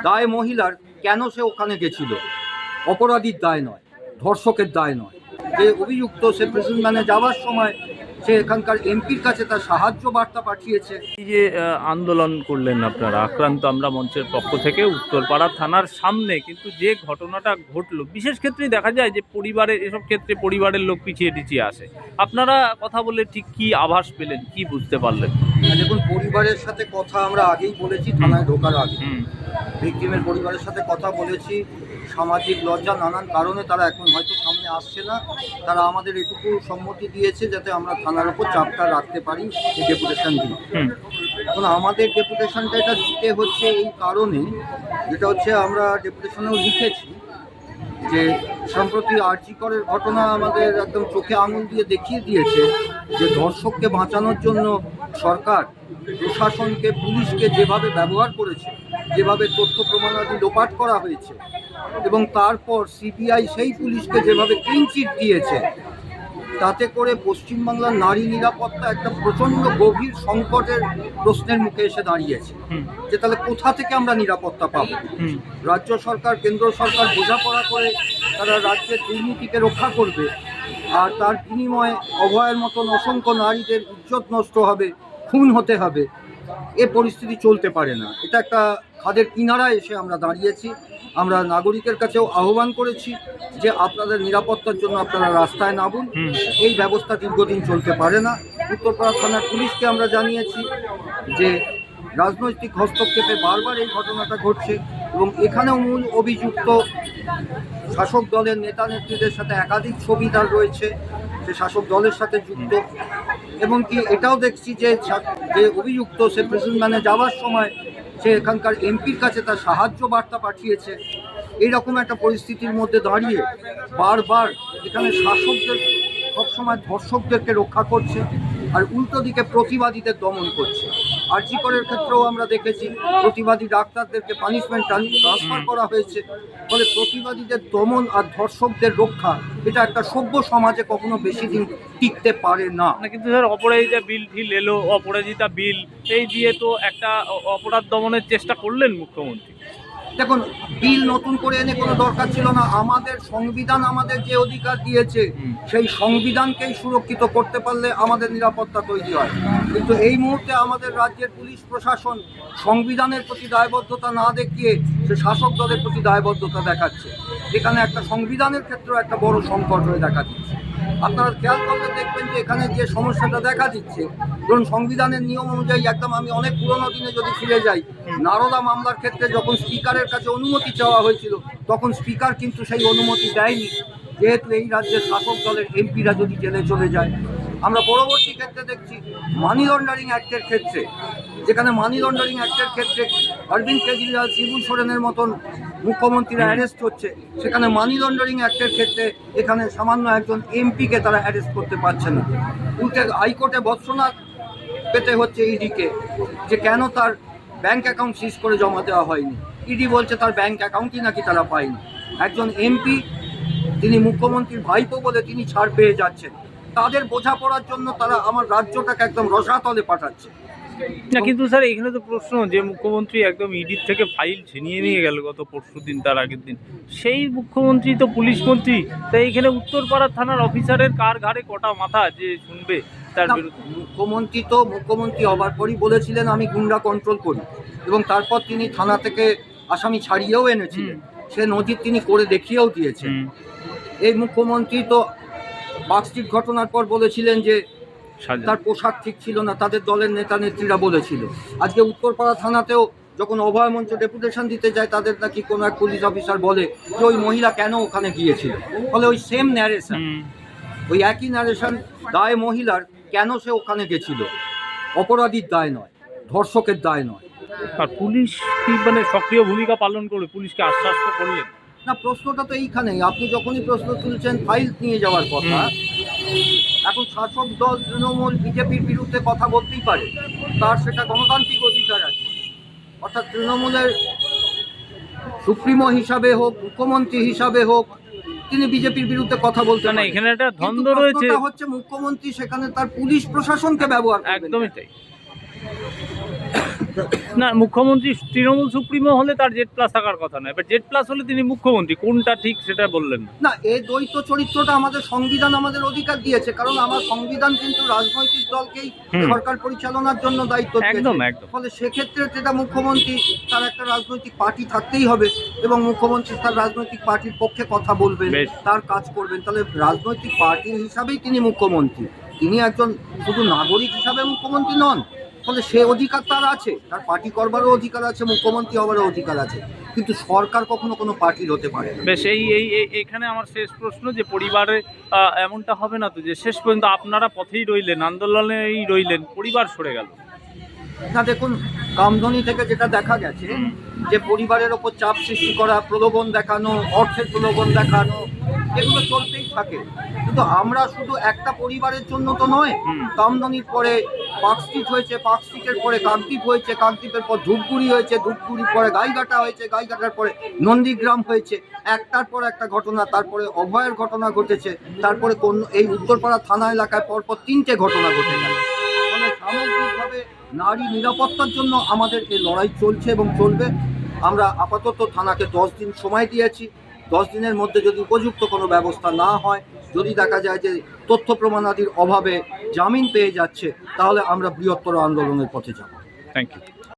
দায় মহিলার, কেন সে ওখানে গেছিল? অপরাধীর দায় নয়, ধর্ষকের দায় নয়। যে অভিযুক্ত সে প্রেসিডেন্ট যাওয়ার সময় সে এখানকার এমপির কাছে তার সাহায্য বার্তা পাঠিয়েছে। এই যে আন্দোলন করলেন আপনারা আক্রান্ত আমরা মঞ্চের পক্ষ থেকে উত্তরপাড়া থানার সামনে, কিন্তু যে ঘটনাটা ঘটলো বিশেষ ক্ষেত্রে দেখা যায় যে পরিবারের এসব ক্ষেত্রে পরিবারের লোক পিছিয়ে টিছিয়ে আসে। আপনারা কথা বলে ঠিক কি আভাস পেলেন, কি বুঝতে পারলেন? দেখুন, পরিবারের সাথে কথা আমরা আগেই বলেছি, থানায় ঢোকার আগে ভিকটিমের পরিবারের সাথে কথা বলেছি। সামাজিক লজ্জা নানান কারণে তারা এখন হয়তো সামনে আসছে না। তারা আমাদের এটুকু সম্মতি দিয়েছে যাতে আমরা থানার উপর চাপটা রাখতে পারি এই ডেপুটেশন দিয়ে। এখন আমাদের ডেপুটেশনটা এটা দিতে হচ্ছে এই কারণে, যেটা হচ্ছে আমরা ডেপুটেশনেও লিখেছি যে সম্প্রতি আরজি করের ঘটনা আমাদের একদম চোখে আঙুল দিয়ে দেখিয়ে দিয়েছে যে ধর্ষককে বাঁচানোর জন্য সরকার প্রশাসনকে, পুলিশকে যেভাবে ব্যবহার করেছে, যেভাবে তথ্য প্রমাণাদি লোপাট করা হয়েছে, এবং তারপর সিবিআই সেই পুলিশকে যেভাবে ক্লিন চিট দিয়েছে, তাতে করে পশ্চিমবাংলার নারী নিরাপত্তা একটা প্রচণ্ড গভীর সংকটের প্রশ্নের মুখে এসে দাঁড়িয়েছে। যে তাহলে কোথা থেকে আমরা নিরাপত্তা পাবো? রাজ্য সরকার, কেন্দ্র সরকার বোঝাপড়া করে তারা রাজ্যের দুর্নীতিকে রক্ষা করবে, আর তার বিনিময়ে অভয়ের মতন অসংখ্য নারীদের ইজ্জত নষ্ট হবে, খুন হতে হবে। এ পরিস্থিতি চলতে পারে না। এটা একটা খাদের কিনারায় এসে আমরা দাঁড়িয়েছি। আমরা নাগরিকের কাছেও আহ্বান করেছি যে আপনাদের নিরাপত্তার জন্য আপনারা রাস্তায় নামুন। এই ব্যবস্থা দীর্ঘদিন চলতে পারে না। উত্তরপাড়া থানার পুলিশকে আমরা জানিয়েছি যে রাজনৈতিক হস্তক্ষেপে বারবার এই ঘটনাটা ঘটছে, এবং এখানেও মূল অভিযুক্ত শাসক দলের নেতা নেত্রীদের সাথে একাধিক ছবিদার রয়েছে, সে শাসক দলের সাথে যুক্ত। এবং কি এটাও দেখছি যে অভিযুক্ত সে প্রেসিডেন্ট যাওয়ার সময় সে এখানকার এমপির কাছে তার সাহায্য বার্তা পাঠিয়েছে। এইরকম একটা পরিস্থিতির মধ্যে দাঁড়িয়ে বারবার এখানে শাসকদের সবসময় ধর্ষকদেরকে রক্ষা করছে, আর উল্টো দিকে প্রতিবাদীদের দমন করছে। আরজি করের ক্ষেত্রেও আমরা দেখেছি প্রতিবাদী ডাক্তারদেরকে পানিশমেন্ট ট্রান্সফার করা হয়েছে। ফলে প্রতিবাদীদের দমন আর ধর্ষকদের রক্ষা, এটা একটা সভ্য সমাজে কখনো বেশি দিন টিকতে পারে না। কিন্তু স্যার, অপরাজিতা বিল ফিল এলো, অপরাজিতা বিল এই দিয়ে তো একটা অপরাধ দমনের চেষ্টা করলেন মুখ্যমন্ত্রী। দেখুন, বিল নতুন করে এনে কোনো দরকার ছিল না। আমাদের সংবিধান আমাদের যে অধিকার দিয়েছে, সেই সংবিধানকেই সুরক্ষিত করতে পারলে আমাদের নিরাপত্তা তৈরি হয়। কিন্তু এই মুহূর্তে আমাদের রাজ্যের পুলিশ প্রশাসন সংবিধানের প্রতি দায়বদ্ধতা না দেখিয়ে সে শাসক দলের প্রতি দায়বদ্ধতা দেখাচ্ছে। এখানে একটা সংবিধানের ক্ষেত্রেও একটা বড় সংকট হয়ে দেখা দিচ্ছে। আপনারা খেয়াল করলে দেখবেন যে এখানে যে সমস্যাটা দেখা দিচ্ছে, ধরুন সংবিধানের নিয়ম অনুযায়ী একদম আমি অনেক পুরোনো দিনে যদি ফিরে যাই, নারদা মামলার ক্ষেত্রে যখন স্পিকারের কাছে অনুমতি চাওয়া হয়েছিল, তখন স্পিকার কিন্তু সেই অনুমতি দেয়নি, যেহেতু এই রাজ্যের শাসক দলের এমপিরা যদি জেলে চলে যায়। আমরা পরবর্তী ক্ষেত্রে দেখছি মানি লন্ডারিং অ্যাক্টের ক্ষেত্রে, যেখানে মানি লন্ডারিং অ্যাক্টের ক্ষেত্রে অরবিন্দ কেজরিওয়াল, শিবু সোরেনের মতন মুখ্যমন্ত্রীরা অ্যারেস্ট হচ্ছে, সেখানে মানি লন্ডারিং অ্যাক্টের ক্ষেত্রে এখানে সামান্য একজন এমপিকে তারা অ্যারেস্ট করতে পারছে না। উল্টে হাইকোর্টে ভৎসনা পেতে হচ্ছে ইডিকে, যে কেন তার ব্যাংক অ্যাকাউন্ট সিজ করে জমা দেওয়া হয়নি। ইডি বলছে তার ব্যাংক অ্যাকাউন্টই নাকি তারা পায়নি। একজন এমপি, তিনি মুখ্যমন্ত্রীর ভাইপো বলে তিনি ছাড় পেয়ে যাচ্ছেন। তাদের বোঝাপড়ার জন্য তারা আমার রাজ্যটাকে একদম রসাতলে পাঠাচ্ছে। না, কিন্তু স্যার এখানে তো প্রশ্ন যে মুখ্যমন্ত্রী একদম ইডির থেকে ফাইল ছিনিয়ে নিয়ে গেল গত পরশুদিন, তার আগের দিন। সেই মুখ্যমন্ত্রী তো পুলিশ মন্ত্রী, তাই এখানে উত্তরপাড়া থানার অফিসারের কার ঘাড়ে কটা মাথা যে শুনবে তার বিরুদ্ধে? মুখ্যমন্ত্রী হবার পরই বলেছিলেন আমি গুন্ডা কন্ট্রোল করি, এবং তারপর তিনি থানা থেকে আসামি ছাড়িয়েও এনেছিলেন। সে নজির তিনি করে দেখিয়েও দিয়েছেন। এই মুখ্যমন্ত্রী তো পার্কস্ট্রিট ঘটনার পর বলেছিলেন যে তার পোশাক ঠিক ছিল না, তাদের দলের নেতা নেত্রীরা বলেছিল। আজকে উত্তরপাড়া থানাতেও যখন অভয় মঞ্চ ডেপুটেশন দিতে যায়, তাদের নাকি কোনো এক পুলিশ অফিসার বলে যে ওই মহিলা কেন ওখানে গিয়েছিল। ফলে ওই সেম ন্যারেশন, ওই একই ন্যারেশন, দায় মহিলার, কেন সে ওখানে গেছিল। অপরাধীর দায় নয়, ধর্ষকের দায় নয়। আর পুলিশ কি মানে সক্রিয় ভূমিকা পালন করবে? পুলিশকে আশ্বস্ত করলেন না, প্রশ্নটা তো এইখানেই। আপনি যখনই প্রশ্ন তুলছেন ফাইল নিয়ে যাওয়ার কথা, এখন শাসক দল তৃণমূল বিজেপির বিরুদ্ধে কথা বলতেই পারে, তার সেটা গণতান্ত্রিক অধিকার আছে। অর্থাৎ তৃণমূলের সুপ্রিমো হিসাবে হোক, মুখ্যমন্ত্রী হিসাবে হোক, তিনি বিজেপির বিরুদ্ধে কথা বলতে পারেন। এখানে একটা দ্বন্দ্ব রয়েছে, হচ্ছে মুখ্যমন্ত্রী সেখানে তার পুলিশ প্রশাসনকে ব্যবহার করবেন। একদমই তাই। না, মুখ্যমন্ত্রী তৃণমূল সুপ্রিমো হলে তার জেড প্লাস থাকার কথা নয়, এবার জেড প্লাস হলে তিনি মুখ্যমন্ত্রী, কোনটা ঠিক সেটা বললেন না। না, এই দ্বৈত চরিত্রটা আমাদের সংবিধান আমাদের অধিকার দিয়েছে, কারণ আমার সংবিধান কিন্তু রাজনৈতিক দলকেই সরকার পরিচালনার জন্য দায়িত্ব একদম দিয়েছে। একদম। ফলে সেক্ষেত্রে যেটা মুখ্যমন্ত্রী তার একটা রাজনৈতিক পার্টি থাকতেই হবে এবং মুখ্যমন্ত্রী তার রাজনৈতিক পার্টির পক্ষে কথা বলবেন, বেশ। তার কাজ করবেন। তাহলে রাজনৈতিক পার্টির হিসাবেই তিনি মুখ্যমন্ত্রী, তিনি একজন শুধু নাগরিক হিসাবে মুখ্যমন্ত্রী নন। ফলে সে অধিকার তার আছে, তার পার্টি করবারও অধিকার আছে, মুখ্যমন্ত্রী হবারও অধিকার আছে, কিন্তু সরকার কখনো কোনো পার্টির হতে পারে না। বেশ, এইখানে আমার শেষ প্রশ্ন, যে পরিবারে এমনটা হবে না তো যে শেষ পর্যন্ত আপনারা পথেই রইলেন, আন্দোলনেই রইলেন, পরিবার সরে গেল? না, দেখুন, কামধনি থেকে যেটা দেখা গেছে যে পরিবারের ওপর চাপ সৃষ্টি করা, প্রলোভন দেখানো, অর্থের প্রলোভন দেখানো, এগুলো চলতেই থাকে। কিন্তু আমরা শুধু একটা পরিবারের জন্য তো নয়, কামধনির পরে পার্কস্ট্রিট হয়েছে, পার্কস্ট্রিটের পরে কাকদ্বীপ হয়েছে, কাকদ্বীপের পর ধূপগুড়ি হয়েছে, ধূপগুড়ির পরে গাইঘাটা হয়েছে, গাইঘাটার পরে নন্দীগ্রাম হয়েছে, একটার পর একটা ঘটনা। তারপরে অভয়ের ঘটনা ঘটেছে, তারপরে এই উত্তরপাড়া থানা এলাকায় পরপর 3টে ঘটনা ঘটে গেল। ফলে সামগ্রিকভাবে নারী নিরাপত্তার জন্য আমাদের এই লড়াই চলছে এবং চলবে। আমরা আপাতত থানাকে 10 দিন সময় দিয়েছি। 10 দিনের মধ্যে যদি উপযুক্ত কোনো ব্যবস্থা না হয়, যদি দেখা যায় যে তথ্য প্রমাণাদির অভাবে জামিন পেয়ে যাচ্ছে, তাহলে আমরা বৃহত্তর আন্দোলনের পথে যাব। Thank you.